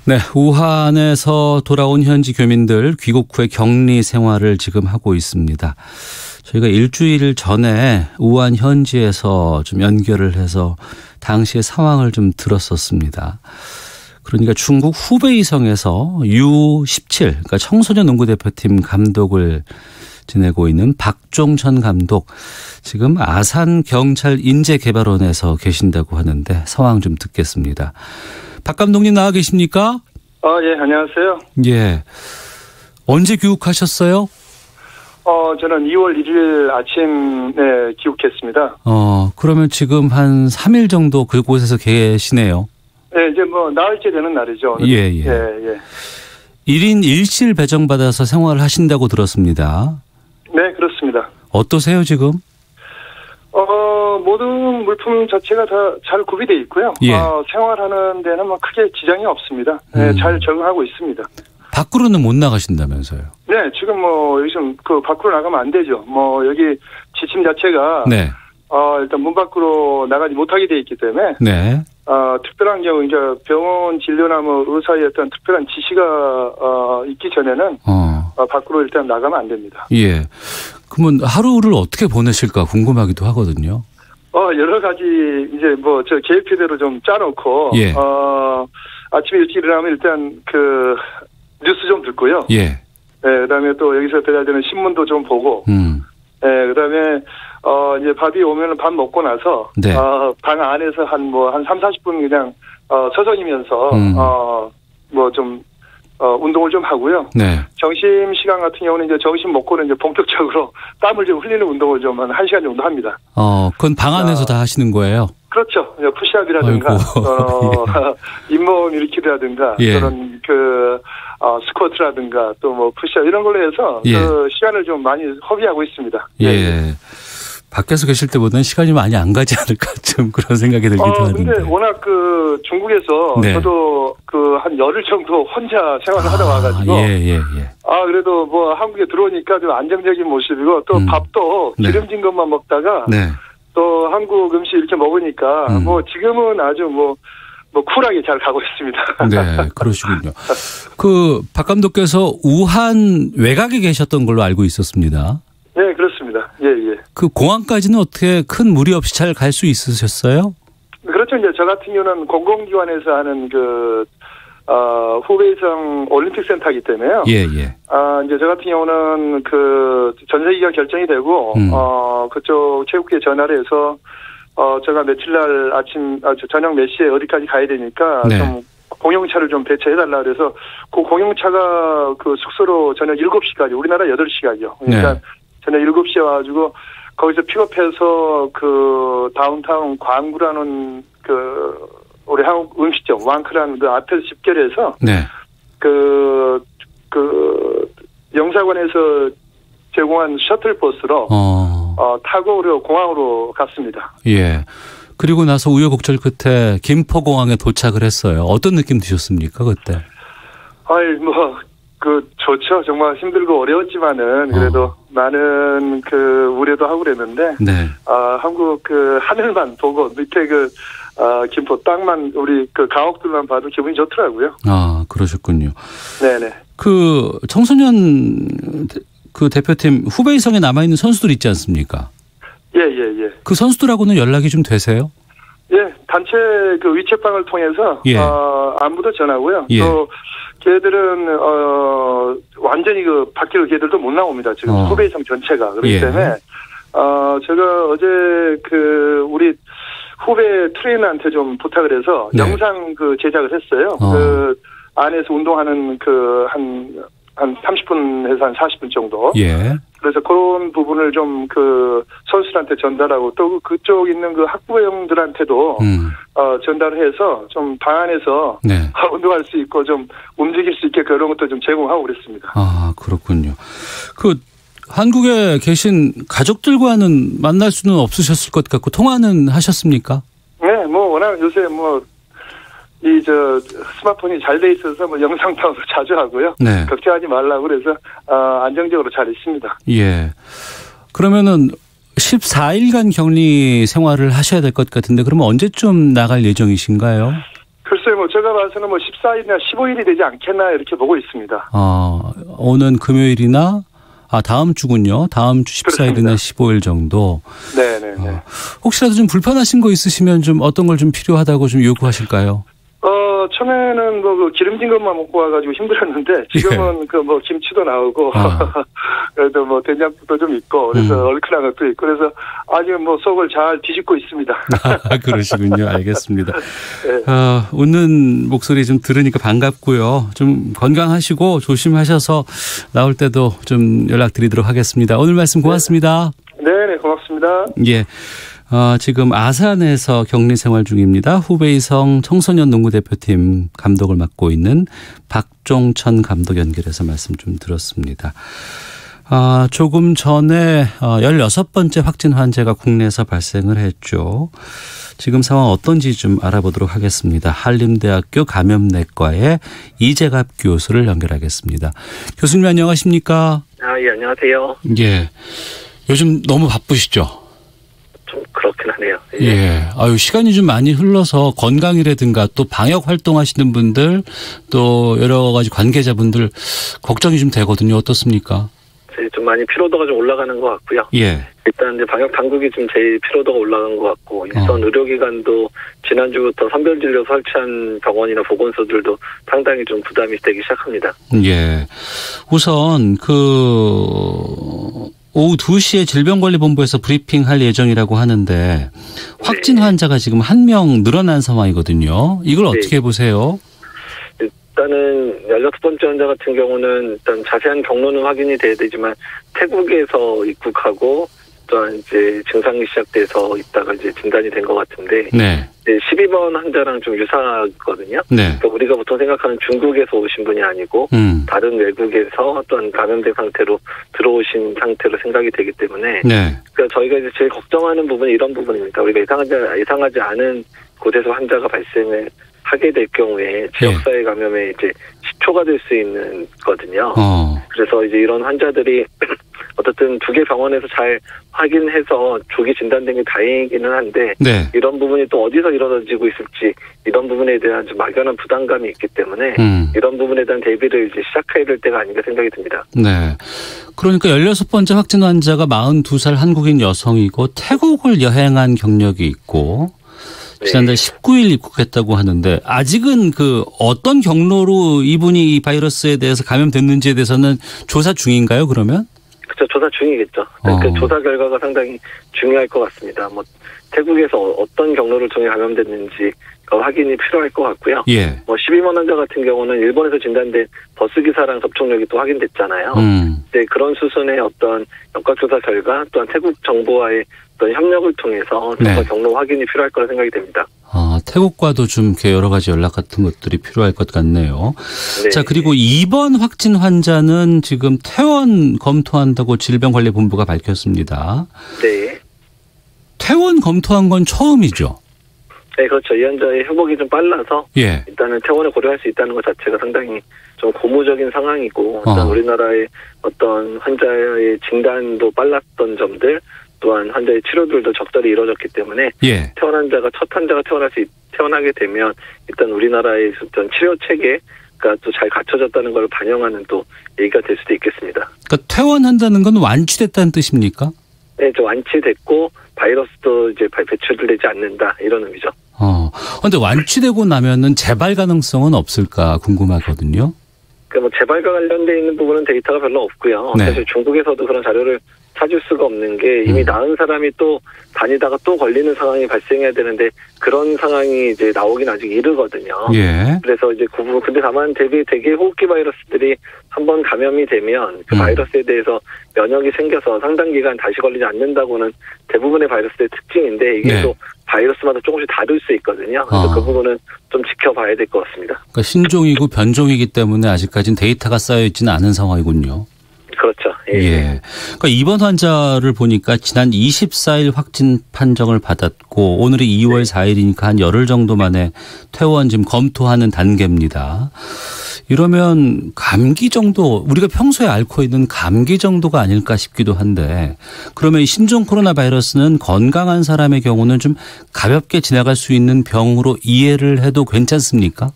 네, 우한에서 돌아온 현지 교민들 귀국 후에 격리 생활을 지금 하고 있습니다. 저희가 일주일 전에 우한 현지에서 좀 연결을 해서 당시의 상황을 좀 들었었습니다. 그러니까 중국 후베이성에서 U17, 그러니까 청소년 농구 대표팀 감독을 지내고 있는 박종천 감독, 지금 아산 경찰 인재개발원에서 계신다고 하는데 상황 좀 듣겠습니다. 박 감독님 나와 계십니까? 예, 안녕하세요. 예. 언제 귀국하셨어요? 저는 2월 1일 아침에 귀국했습니다. 그러면 지금 한 3일 정도 그곳에서 계시네요. 네, 이제 뭐 나흘째 되는 날이죠. 예. 1인 1실 배정받아서 생활을 하신다고 들었습니다. 네, 그렇습니다. 어떠세요, 지금? 모든 물품 자체가 다 잘 구비되어 있고요. 예. 생활하는 데는 뭐 크게 지장이 없습니다. 네, 잘 적응하고 있습니다. 밖으로는 못 나가신다면서요? 네, 지금 뭐 요즘 그 밖으로 나가면 안 되죠. 뭐 여기 지침 자체가 네. 일단 문 밖으로 나가지 못하게 되어 있기 때문에 네. 특별한 경우 이제 병원 진료나 뭐 의사의 어떤 특별한 지시가 있기 전에는 밖으로 일단 나가면 안 됩니다. 예. 그러면 하루를 어떻게 보내실까 궁금하기도 하거든요. 여러 가지 이제 뭐 저 계획표대로 좀 짜놓고 예. 아침에 일찍 일어나면 일단 그 뉴스 좀 듣고요. 예. 네, 그다음에 또 여기서 배달되는 신문도 좀 보고. 네, 그다음에 이제 밥이 오면은 밥 먹고 나서 네. 방 안에서 한 3, 40분 그냥 서성이면서 뭐 좀 운동을 좀 하고요. 네. 점심 시간 같은 경우는 이제 점심 먹고는 이제 본격적으로 땀을 좀 흘리는 운동을 좀 한 1시간 정도 합니다. 그건 방 안에서 다 하시는 거예요? 그렇죠. 푸시업이라든가 잇몸 일으키라든가 예. 그런 스쿼트라든가 또 뭐 푸시업 이런 걸로 해서 예. 그 시간을 좀 많이 허비하고 있습니다. 예. 밖에서 계실 때보다는 시간이 많이 안 가지 않을까 좀 그런 생각이 들기도 하는데. 근데 워낙 그 중국에서 네. 저도 그 한 열흘 정도 혼자 생활을 하다 와가지고. 예. 그래도 뭐 한국에 들어오니까 좀 안정적인 모습이고 또 밥도 네. 기름진 것만 먹다가 네. 또 한국 음식 이렇게 먹으니까 뭐 지금은 아주 뭐 쿨하게 잘 가고 있습니다. 네, 그러시군요. 박 감독께서 우한 외곽에 계셨던 걸로 알고 있었습니다. 네, 그렇습니다. 예. 그 공항까지는 어떻게 큰 무리 없이 잘 갈 수 있으셨어요? 그렇죠. 이제 저 같은 경우는 공공기관에서 하는 후베이성 올림픽 센터이기 때문에요. 예. 이제 저 같은 경우는 그 전세기가 결정이 되고, 그쪽 체육회에 전화를 해서, 제가 며칠 날 저녁 몇 시에 어디까지 가야 되니까, 네. 좀 공용차를 좀 배치해달라 그래서, 그 공용차가 그 숙소로 저녁 7시까지, 우리나라 8시까지요. 그러니까 네. 저녁 7시에 와가지고, 거기서 픽업해서 그 다운타운 광구라는 우리 한국 음식점 왕크라는 그 앞에서 집결해서 네. 그 영사관에서 제공한 셔틀버스로 타고 우리 공항으로 갔습니다. 예. 그리고 나서 우여곡절 끝에 김포공항에 도착을 했어요. 어떤 느낌 드셨습니까 그때? 좋죠. 정말 힘들고 어려웠지만은 그래도 많은 우려도 하고 그랬는데 네. 한국 하늘만 보고 밑에 김포 땅만 우리 가옥들만 봐도 기분이 좋더라고요. 그러셨군요. 네네. 청소년 대표팀 후베이성에 남아있는 선수들 있지 않습니까? 예. 그 선수들하고는 연락이 좀 되세요? 예, 단체 위챗방을 통해서 예. 안부도 전하고요. 예. 또 걔들은 완전히 밖으로 걔들도 못 나옵니다. 지금 후베이성 전체가 그렇기 때문에 제가 어제 우리 후배 트레이너한테 좀 부탁을 해서 네. 영상 제작을 했어요. 안에서 운동하는 한 30분에서 한 40분 정도. 예. 그래서 그런 부분을 좀 선수들한테 전달하고 또 그쪽 있는 학부형들한테도 전달을 해서 좀 방 안에서 네. 운동할 수 있고 좀 움직일 수 있게 그런 것도 좀 제공하고 그랬습니다. 그렇군요. 한국에 계신 가족들과는 만날 수는 없으셨을 것 같고 통화는 하셨습니까? 네, 워낙 요새 스마트폰이 잘 돼 있어서 영상통화도 자주 하고요. 네. 걱정하지 말라고 그래서 안정적으로 잘 있습니다. 예. 그러면은 14일간 격리 생활을 하셔야 될 것 같은데 그러면 언제쯤 나갈 예정이신가요? 글쎄요, 제가 봐서는 뭐 14일이나 15일이 되지 않겠나 이렇게 보고 있습니다. 오는 금요일이나 다음 주군요. 다음 주 14일이나 15일 정도. 네네네. 혹시라도 좀 불편하신 거 있으시면 좀 어떤 걸 좀 필요하다고 좀 요구하실까요? 처음에는 뭐 기름진 것만 먹고 와가지고 힘들었는데 지금은 예. 그 뭐 김치도 나오고 그래도 뭐 된장국도 좀 있고 그래서 얼큰한 것도 있고 그래서 아주 뭐 속을 잘 뒤집고 있습니다. 그러시군요. 알겠습니다. 네. 웃는 목소리 좀 들으니까 반갑고요. 좀 건강하시고 조심하셔서 나올 때도 좀 연락드리도록 하겠습니다. 오늘 말씀 고맙습니다. 네, 고맙습니다. 예. 지금 아산에서 격리 생활 중입니다. 후베이성 청소년 농구 대표팀 감독을 맡고 있는 박종천 감독 연결해서 말씀 좀 들었습니다. 조금 전에 16번째 확진 환자가 국내에서 발생을 했죠. 지금 상황 어떤지 좀 알아보도록 하겠습니다. 한림대학교 감염내과의 이재갑 교수를 연결하겠습니다. 교수님 안녕하십니까? 예, 안녕하세요. 예. 요즘 너무 바쁘시죠? 좀 그렇긴 하네요. 예. 시간이 좀 많이 흘러서 건강이라든가 또 방역 활동하시는 분들 또 여러 가지 관계자분들 걱정이 좀 되거든요. 어떻습니까? 좀 많이 피로도가 좀 올라가는 것 같고요. 예. 일단 이제 방역 당국이 좀 제일 피로도가 올라간 것 같고 일선 의료기관도 지난주부터 선별진료 설치한 병원이나 보건소들도 상당히 좀 부담이 되기 시작합니다. 예. 우선 오후 2시에 질병관리본부에서 브리핑할 예정이라고 하는데 확진 환자가 지금 1명 늘어난 상황이거든요. 이걸 어떻게 보세요? 일단은 16번째 환자 같은 경우는 일단 자세한 경로는 확인이 돼야 되지만 태국에서 입국하고 또한 이제 증상이 시작돼서 있다가 이제 진단이 된 것 같은데 네. 12번 환자랑 좀 유사하거든요. 네. 그러니까 우리가 보통 생각하는 중국에서 오신 분이 아니고 다른 외국에서 또한 감염된 상태로 들어오신 상태로 생각이 되기 때문에 네. 그러니까 저희가 이제 제일 걱정하는 부분이 이런 부분입니다. 우리가 예상하지 않은 곳에서 환자가 발생을 하게 될 경우에 지역사회 감염에 이제 시초가 될 수 있는 거든요. 그래서 이제 이런 환자들이 어쨌든 2개 병원에서 잘 확인해서 조기 진단된 게 다행이기는 한데 네. 이런 부분이 또 어디서 이루어지고 있을지 이런 부분에 대한 좀 막연한 부담감이 있기 때문에 이런 부분에 대한 대비를 이제 시작해야 될 때가 아닌가 생각이 듭니다. 네. 그러니까 16번째 확진 환자가 42살 한국인 여성이고 태국을 여행한 경력이 있고 지난달 19일 입국했다고 하는데 아직은 어떤 경로로 이분이 이 바이러스에 대해서 감염됐는지에 대해서는 조사 중인가요, 그러면? 그렇죠. 조사 중이겠죠. 그 조사 결과가 상당히 중요할 것 같습니다. 태국에서 어떤 경로를 통해 감염됐는지 확인이 필요할 것 같고요. 예. 12번 환자 같은 경우는 일본에서 진단된 버스기사랑 접촉력이 또 확인됐잖아요. 네, 그런 수준의 어떤 역학조사 결과 또한 태국 정부와의 어떤 협력을 통해서 정말 경로 확인이 필요할 거라 생각이 됩니다. 태국과도 좀 여러 가지 연락 같은 것들이 필요할 것 같네요. 네. 자, 그리고 2번 확진 환자는 지금 퇴원 검토한다고 질병관리본부가 밝혔습니다. 네. 퇴원 검토한 건 처음이죠? 네, 그렇죠. 이 환자의 회복이 좀 빨라서 일단은 퇴원을 고려할 수 있다는 것 자체가 상당히 좀 고무적인 상황이고 일단 우리나라의 어떤 환자의 진단도 빨랐던 점들 또한 환자의 치료들도 적절히 이루어졌기 때문에 퇴원 환자가 첫 환자가 퇴원하게 되면 일단 우리나라의 어떤 치료 체계가 또 잘 갖춰졌다는 걸 반영하는 또 얘기가 될 수도 있겠습니다. 그러니까 퇴원한다는 건 완치됐다는 뜻입니까? 네, 좀 완치됐고 바이러스도 이제 배출되지 않는다 이런 의미죠. 그런데 완치되고 나면은 재발 가능성은 없을까 궁금하거든요. 그러니까 재발과 관련돼 있는 부분은 데이터가 별로 없고요. 사실 중국에서도 그런 자료를 찾을 수가 없는 게 이미 나은 사람이 또 다니다가 또 걸리는 상황이 발생해야 되는데 그런 상황이 이제 나오긴 아직 이르거든요. 그래서 이제 근데 다만 대개 호흡기 바이러스들이 한번 감염이 되면 그 바이러스에 대해서 면역이 생겨서 상당 기간 다시 걸리지 않는다고는 대부분의 바이러스의 특징인데 이게 또 바이러스마다 조금씩 다를 수 있거든요. 그래서 그 부분은 좀 지켜봐야 될 것 같습니다. 그러니까 신종이고 변종이기 때문에 아직까지는 데이터가 쌓여 있지는 않은 상황이군요. 그렇죠. 그러니까 이번 환자를 보니까 지난 24일 확진 판정을 받았고 오늘이 2월 4일이니까 한 열흘 정도 만에 퇴원 지금 검토하는 단계입니다. 이러면 감기 정도 우리가 평소에 앓고 있는 감기 정도가 아닐까 싶기도 한데 그러면 이 신종 코로나 바이러스는 건강한 사람의 경우는 좀 가볍게 지나갈 수 있는 병으로 이해를 해도 괜찮습니까?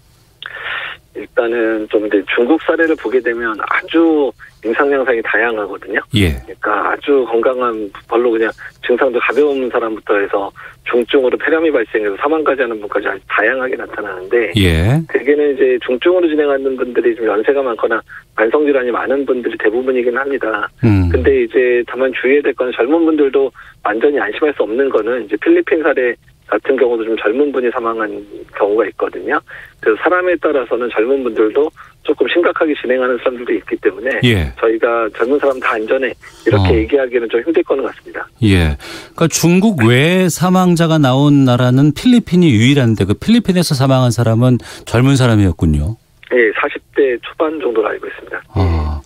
일단은 좀 이제 중국 사례를 보게 되면 아주 임상 양상이 다양하거든요. 예. 그러니까 아주 건강한 별로 그냥 증상도 가벼운 사람부터 해서 중증으로 폐렴이 발생해서 사망까지 하는 분까지 아주 다양하게 나타나는데 예. 대개는 이제 중증으로 진행하는 분들이 좀 연세가 많거나 만성 질환이 많은 분들이 대부분이긴 합니다. 근데 이제 다만 주의해야 될 건 젊은 분들도 완전히 안심할 수 없는 거는 이제 필리핀 사례 같은 경우도 좀 젊은 분이 사망한 경우가 있거든요. 그래서 사람에 따라서는 젊은 분들도 조금 심각하게 진행하는 사람들도 있기 때문에 예. 저희가 젊은 사람 다 안전해 이렇게 얘기하기는 좀 힘들 거는 같습니다. 예. 그러니까 중국 외에 사망자가 나온 나라는 필리핀이 유일한데 그 필리핀에서 사망한 사람은 젊은 사람이었군요. 예, 40대 초반 정도로 알고 있습니다. 아.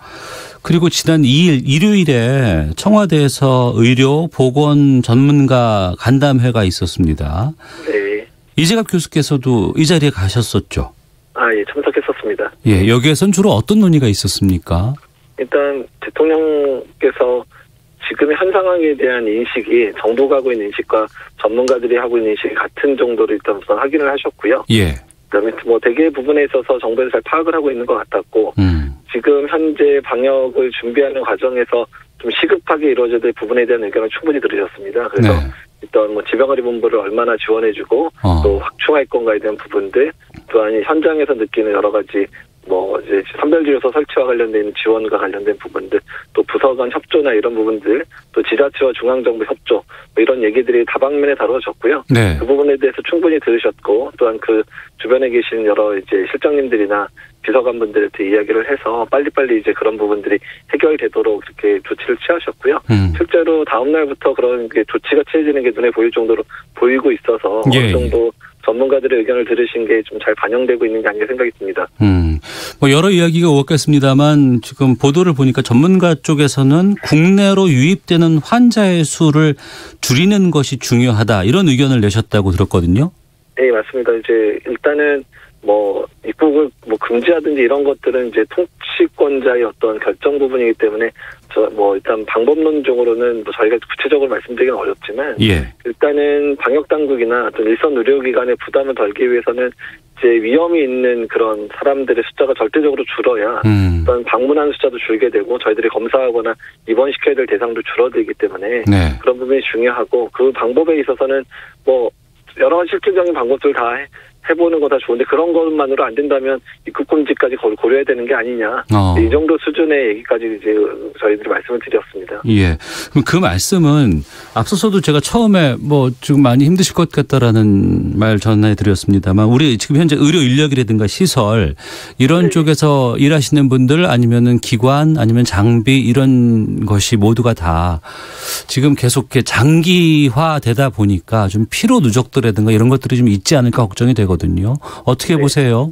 그리고 지난 2일 일요일에 청와대에서 의료 보건 전문가 간담회가 있었습니다. 네. 이재갑 교수께서도 이 자리에 가셨었죠? 아, 예, 참석했었습니다. 예, 여기에선 주로 어떤 논의가 있었습니까? 일단 대통령께서 지금의 현 상황에 대한 인식이 정부가 하고 있는 인식과 전문가들이 하고 있는 인식이 같은 정도로 일단 우선 확인을 하셨고요. 예. 그다음에 뭐 대개 부분에 있어서 정부에서 잘 파악을 하고 있는 것 같았고 지금 현재 방역을 준비하는 과정에서 좀 시급하게 이루어져야 될 부분에 대한 의견을 충분히 들으셨습니다. 그래서 네. 일단 뭐 지방의료본부를 얼마나 지원해주고 또 확충할 건가에 대한 부분들 또한 현장에서 느끼는 여러 가지 뭐 이제 선별진료소 설치와 관련된 있는 지원과 관련된 부분들 또 부서 간 협조나 이런 부분들 또 지자체와 중앙정부 협조 뭐 이런 얘기들이 다방면에 다뤄졌고요. 네. 그 부분에 대해서 충분히 들으셨고 또한 그 주변에 계신 여러 이제 실장님들이나 비서관분들한테 이야기를 해서 빨리빨리 이제 그런 부분들이 해결되도록 이렇게 조치를 취하셨고요. 실제로 다음 날부터 그런 게 조치가 취해지는 게 눈에 보일 정도로 보이고 있어서 예. 어느 정도 전문가들의 의견을 들으신 게 좀 잘 반영되고 있는 게 아닌가 생각이 듭니다. 뭐 여러 이야기가 오갔겠습니다만 지금 보도를 보니까 전문가 쪽에서는 국내로 유입되는 환자의 수를 줄이는 것이 중요하다 이런 의견을 내셨다고 들었거든요. 네, 맞습니다. 이제 일단은 뭐 입국을 뭐 금지하든지 이런 것들은 이제 통치권자의 어떤 결정 부분이기 때문에 저 뭐 일단 방법론적으로는 뭐 저희가 구체적으로 말씀드리기는 어렵지만 예. 일단은 방역 당국이나 어떤 일선 의료기관의 부담을 덜기 위해서는 이제 위험이 있는 그런 사람들의 숫자가 절대적으로 줄어야 어떤 방문하는 숫자도 줄게 되고 저희들이 검사하거나 입원시켜야 될 대상도 줄어들기 때문에 네. 그런 부분이 중요하고 그 방법에 있어서는 뭐 여러 가지 실질적인 방법들 다 해보는 거 다 좋은데 그런 것만으로 안 된다면 입국 금지까지 고려해야 되는 게 아니냐. 이 정도 수준의 얘기까지 이제 저희들이 말씀을 드렸습니다. 예. 그럼 그 말씀은 앞서서도 제가 처음에 뭐 지금 많이 힘드실 것 같다라는 말 전해드렸습니다만 우리 지금 현재 의료 인력이라든가 시설 이런 네. 쪽에서 일하시는 분들 아니면은 기관 아니면 장비 이런 것이 모두가 다 지금 계속 장기화되다 보니까 좀 피로 누적도라든가 이런 것들이 좀 있지 않을까 걱정이 되거든요. 어떻게 네. 보세요?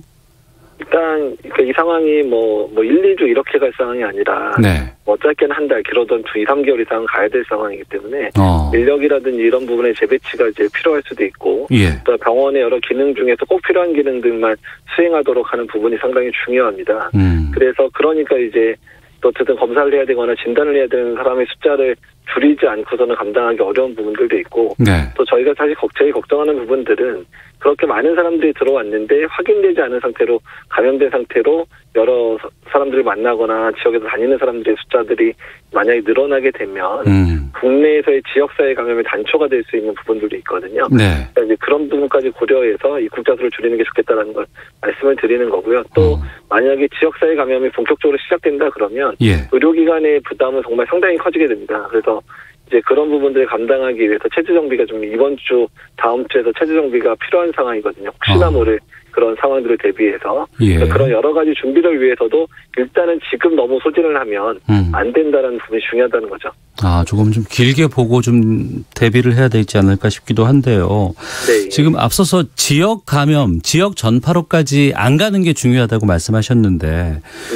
일단 이 상황이 뭐 1, 2주 이렇게 갈 상황이 아니라 네. 뭐 짧게는 한 달, 길어도 2, 3개월 이상 가야 될 상황이기 때문에 인력이라든지 이런 부분의 재배치가 이제 필요할 수도 있고 예. 또 병원의 여러 기능 중에서 꼭 필요한 기능들만 수행하도록 하는 부분이 상당히 중요합니다. 그래서 그러니까 이제 또 어쨌든 검사를 해야 되거나 진단을 해야 되는 사람의 숫자를 줄이지 않고서는 감당하기 어려운 부분들도 있고 네. 또 저희가 사실 제일 걱정하는 부분들은 그렇게 많은 사람들이 들어왔는데 확인되지 않은 상태로 감염된 상태로 여러 사람들을 만나거나 지역에서 다니는 사람들의 숫자들이 만약에 늘어나게 되면 국내에서의 지역사회 감염이 단초가 될 수 있는 부분들도 있거든요. 네. 그러니까 이제 그런 부분까지 고려해서 입국자 수를 줄이는 게 좋겠다라는 걸 말씀을 드리는 거고요. 또 만약에 지역사회 감염이 본격적으로 시작된다 그러면 예. 의료기관의 부담은 정말 상당히 커지게 됩니다. 그래서 이제 그런 부분들을 감당하기 위해서 체제 정비가 좀 이번 주 다음 주에서 체제 정비가 필요한 상황이거든요. 혹시나 모를 그런 상황들을 대비해서 예. 그런 여러 가지 준비를 위해서도 일단은 지금 너무 소진을 하면 안 된다는 부분이 중요하다는 거죠. 아, 조금 좀 길게 보고 좀 대비를 해야 되지 않을까 싶기도 한데요. 네. 지금 앞서서 지역 감염, 지역 전파로까지 안 가는 게 중요하다고 말씀하셨는데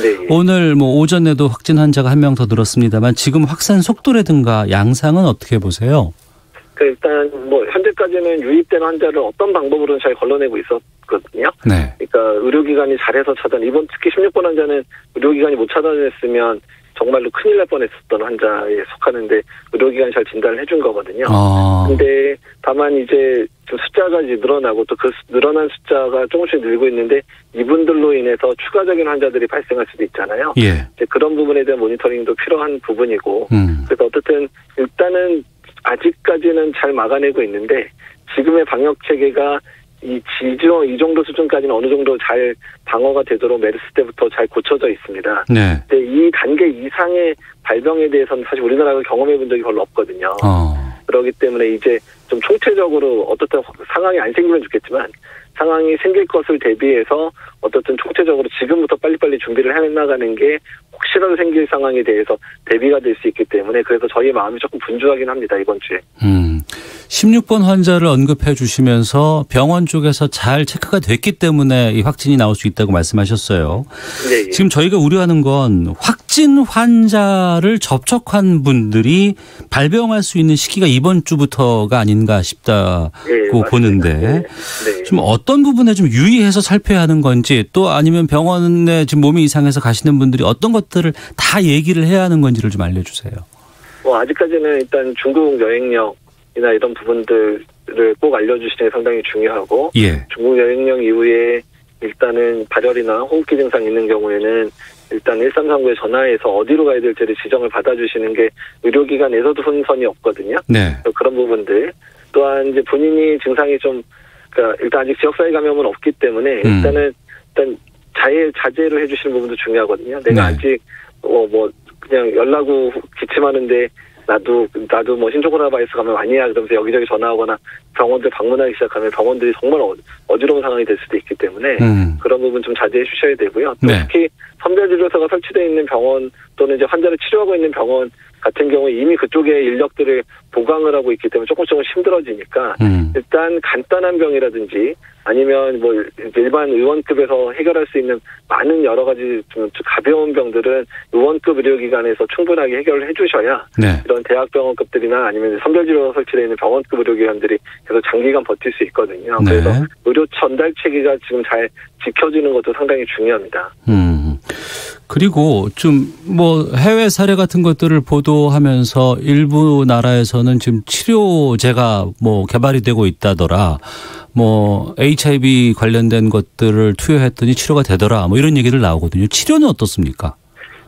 네. 오늘 뭐 오전에도 확진 환자가 한 명 더 늘었습니다만 지금 확산 속도라든가 양상은 어떻게 보세요? 일단 뭐 현재까지는 유입된 환자를 어떤 방법으로는 잘 걸러내고 있었거든요. 네. 그러니까 의료기관이 잘해서 차단. 이번 특히 16번 환자는 의료기관이 못 차단했으면 정말로 큰일 날 뻔했었던 환자에 속하는데 의료기관이 잘 진단을 해준 거거든요. 근데 다만 이제 좀 숫자가 이제 늘어나고 또 그 늘어난 숫자가 조금씩 늘고 있는데 이분들로 인해서 추가적인 환자들이 발생할 수도 있잖아요. 예. 이제 그런 부분에 대한 모니터링도 필요한 부분이고 그래서 어쨌든 일단은 아직까지는 잘 막아내고 있는데 지금의 방역 체계가 이 정도 수준까지는 어느 정도 잘 방어가 되도록 메르스 때부터 잘 고쳐져 있습니다. 네. 근데 이 단계 이상의 발병에 대해서는 사실 우리나라가 경험해 본 적이 별로 없거든요. 그렇기 때문에 이제 좀 총체적으로 어떻든 상황이 안 생기면 좋겠지만 상황이 생길 것을 대비해서 어떻든 총체적으로 지금부터 빨리빨리 준비를 해나가는 게 혹시라도 생길 상황에 대해서 대비가 될 수 있기 때문에 그래서 저희 마음이 조금 분주하긴 합니다. 이번 주에. 16번 환자를 언급해 주시면서 병원 쪽에서 잘 체크가 됐기 때문에 이 확진이 나올 수 있다고 말씀하셨어요. 네. 지금 저희가 우려하는 건 확진 환자를 접촉한 분들이 발병할 수 있는 시기가 이번 주부터가 아닌가 싶다고 네, 보는데 네. 좀 어떤 부분에 좀 유의해서 살펴야 하는 건지 또 아니면 병원에 지금 몸이 이상해서 가시는 분들이 어떤 것들을 다 얘기를 해야 하는 건지를 좀 알려주세요. 아직까지는 일단 중국 여행력이나 이런 부분들을 꼭 알려주시는 게 상당히 중요하고 예. 중국 여행력 이후에 일단은 발열이나 호흡기 증상 있는 경우에는 일단 1339에 전화해서 어디로 가야 될지를 지정을 받아주시는 게 의료기관에서도 혼선이 없거든요. 네. 그런 부분들 또한 이제 본인이 증상이 그러니까 일단 아직 지역사회 감염은 없기 때문에 일단 자제를 해주시는 부분도 중요하거든요. 내가 네. 아직 그냥 연락 후 기침하는데 나도 뭐 신종코로나바이러스 감염 아니야 그러면서 여기저기 전화하거나 병원들 방문하기 시작하면 병원들이 정말 어지러운 상황이 될 수도 있기 때문에 그런 부분 좀 자제해 주셔야 되고요. 또 네. 특히 선별진료소가 설치되어 있는 병원 또는 이제 환자를 치료하고 있는 병원 같은 경우에 이미 그쪽에 인력들을 보강을 하고 있기 때문에 조금씩 힘들어지니까 일단 간단한 병이라든지 아니면 뭐 일반 의원급에서 해결할 수 있는 많은 여러 가지 좀 가벼운 병들은 의원급 의료기관에서 충분하게 해결을 해주셔야 네. 이런 대학병원급들이나 아니면 선별진료 설치되어 있는 병원급 의료기관들이 계속 장기간 버틸 수 있거든요. 네. 그래서 의료 전달 체계가 지금 잘 지켜지는 것도 상당히 중요합니다. 그리고 좀 뭐 해외 사례 같은 것들을 보도하면서 일부 나라에서는 지금 치료제가 뭐 개발이 되고 있다더라. 뭐 HIV 관련된 것들을 투여했더니 치료가 되더라. 뭐 이런 얘기들 나오거든요. 치료는 어떻습니까?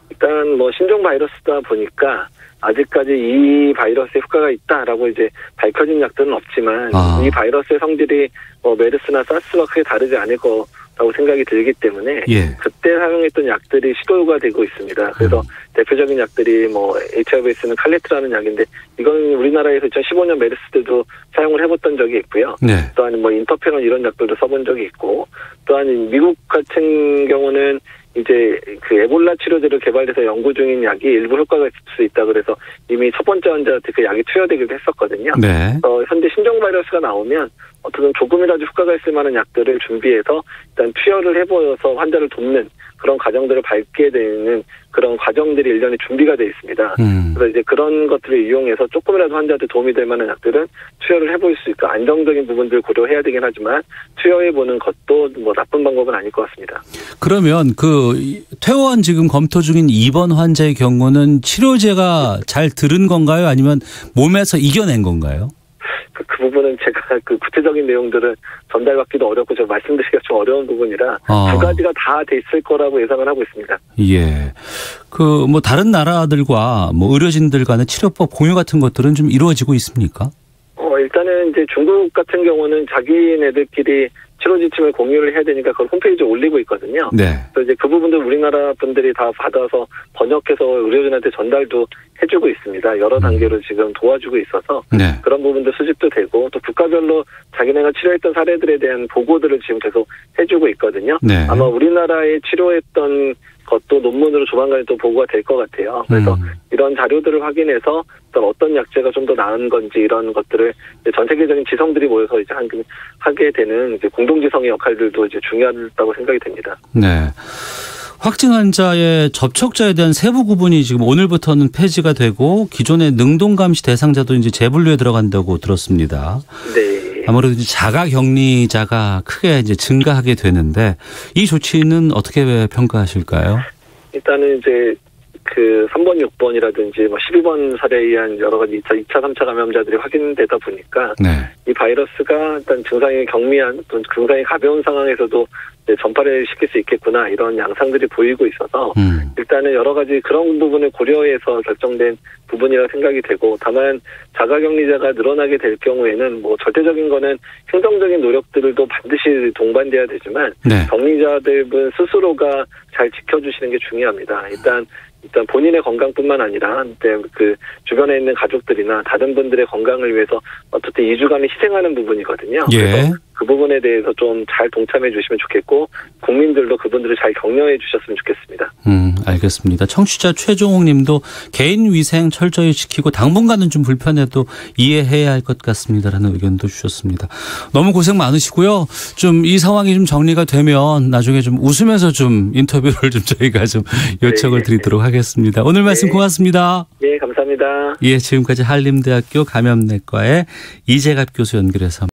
일단 뭐 신종 바이러스다 보니까 아직까지 이 바이러스에 효과가 있다라고 이제 밝혀진 약들은 없지만 이 바이러스의 성질이 뭐 메르스나 사스와 크게 다르지 않을 거라고 생각이 들기 때문에 예. 그때 사용했던 약들이 시도가 되고 있습니다. 그래서 대표적인 약들이 뭐 HIV에서는 칼레트라는 약인데 이건 우리나라에서 2015년 메르스 때도 사용을 해봤던 적이 있고요. 네. 또한 뭐 인터페론 이런 약들도 써본 적이 있고 또한 미국 같은 경우는 이제 그 에볼라 치료제를 개발해서 연구 중인 약이 일부 효과가 있을 수 있다 그래서 이미 첫 번째 환자한테 그 약이 투여되기도 했었거든요. 네. 현재 신종 바이러스가 나오면 어떻든 조금이라도 효과가 있을 만한 약들을 준비해서 일단 투여를 해보여서 환자를 돕는 그런 과정들을 밟게 되는 그런 과정들이 일련의 준비가 되어 있습니다. 그래서 이제 그런 것들을 이용해서 조금이라도 환자한테 도움이 될 만한 약들은 투여를 해볼 수 있고 안정적인 부분들을 고려해야 되긴 하지만 투여해보는 것도 뭐 나쁜 방법은 아닐 것 같습니다. 그러면 그 퇴원 지금 검토 중인 입원 환자의 경우는 치료제가 잘 들은 건가요? 아니면 몸에서 이겨낸 건가요? 그 부분은 제가 그 구체적인 내용들은 전달받기도 어렵고 제가 말씀드리기가 좀 어려운 부분이라 두 가지가 다 돼 있을 거라고 예상을 하고 있습니다. 예. 그 뭐 다른 나라들과 뭐 의료진들 간의 치료법 공유 같은 것들은 좀 이루어지고 있습니까? 일단은 이제 중국 같은 경우는 자기네들끼리 치료 지침을 공유를 해야 되니까 그걸 홈페이지에 올리고 있거든요. 네. 그래서 이제 그 부분도 우리나라 분들이 다 받아서 번역해서 의료진한테 전달도 해주고 있습니다. 여러 단계로 지금 도와주고 있어서 네. 그런 부분도 수집도 되고 또 국가별로 자기네가 치료했던 사례들에 대한 보고들을 지금 계속 해주고 있거든요. 네. 아마 우리나라에 치료했던 것도 논문으로 조만간에 또 보고가 될 것 같아요. 그래서 이런 자료들을 확인해서 어떤 약제가 좀 더 나은 건지 이런 것들을 전 세계적인 지성들이 모여서 이제 하게 되는 이제 공동지성의 역할들도 이제 중요하다고 생각이 됩니다. 네. 확진 환자의 접촉자에 대한 세부 구분이 지금 오늘부터는 폐지가 되고 기존의 능동감시 대상자도 이제 재분류에 들어간다고 들었습니다. 네. 아무래도 자가 격리자가 크게 이제 증가하게 되는데 이 조치는 어떻게 평가하실까요? 일단은 이제 그 3번, 6번이라든지 뭐 12번 사례에 의한 여러 가지 2차, 3차 감염자들이 확인되다 보니까 네. 이 바이러스가 일단 증상이 경미한 또는 증상이 가벼운 상황에서도 이제 전파를 시킬 수 있겠구나 이런 양상들이 보이고 있어서 일단은 여러 가지 그런 부분을 고려해서 결정된 부분이라 생각이 되고 다만 자가격리자가 늘어나게 될 경우에는 뭐 절대적인 거는 행정적인 노력들도 반드시 동반돼야 되지만 네. 격리자들은 스스로가 잘 지켜주시는 게 중요합니다. 일단 본인의 건강뿐만 아니라 그 주변에 있는 가족들이나 다른 분들의 건강을 위해서 어쨌든 2주간을 희생하는 부분이거든요. 예. 그래서 그 부분에 대해서 좀 잘 동참해 주시면 좋겠고 국민들도 그분들을 잘 격려해 주셨으면 좋겠습니다. 알겠습니다. 청취자 최종욱 님도 개인 위생 철저히 지키고 당분간은 좀 불편해도 이해해야 할 것 같습니다라는 의견도 주셨습니다. 너무 고생 많으시고요. 좀 이 상황이 좀 정리가 되면 나중에 좀 웃으면서 좀 인터뷰를 좀 저희가 좀 요청을 드리도록 하겠습니다. 오늘 말씀 고맙습니다. 네, 감사합니다. 예, 지금까지 한림대학교 감염내과의 이재갑 교수 연결해서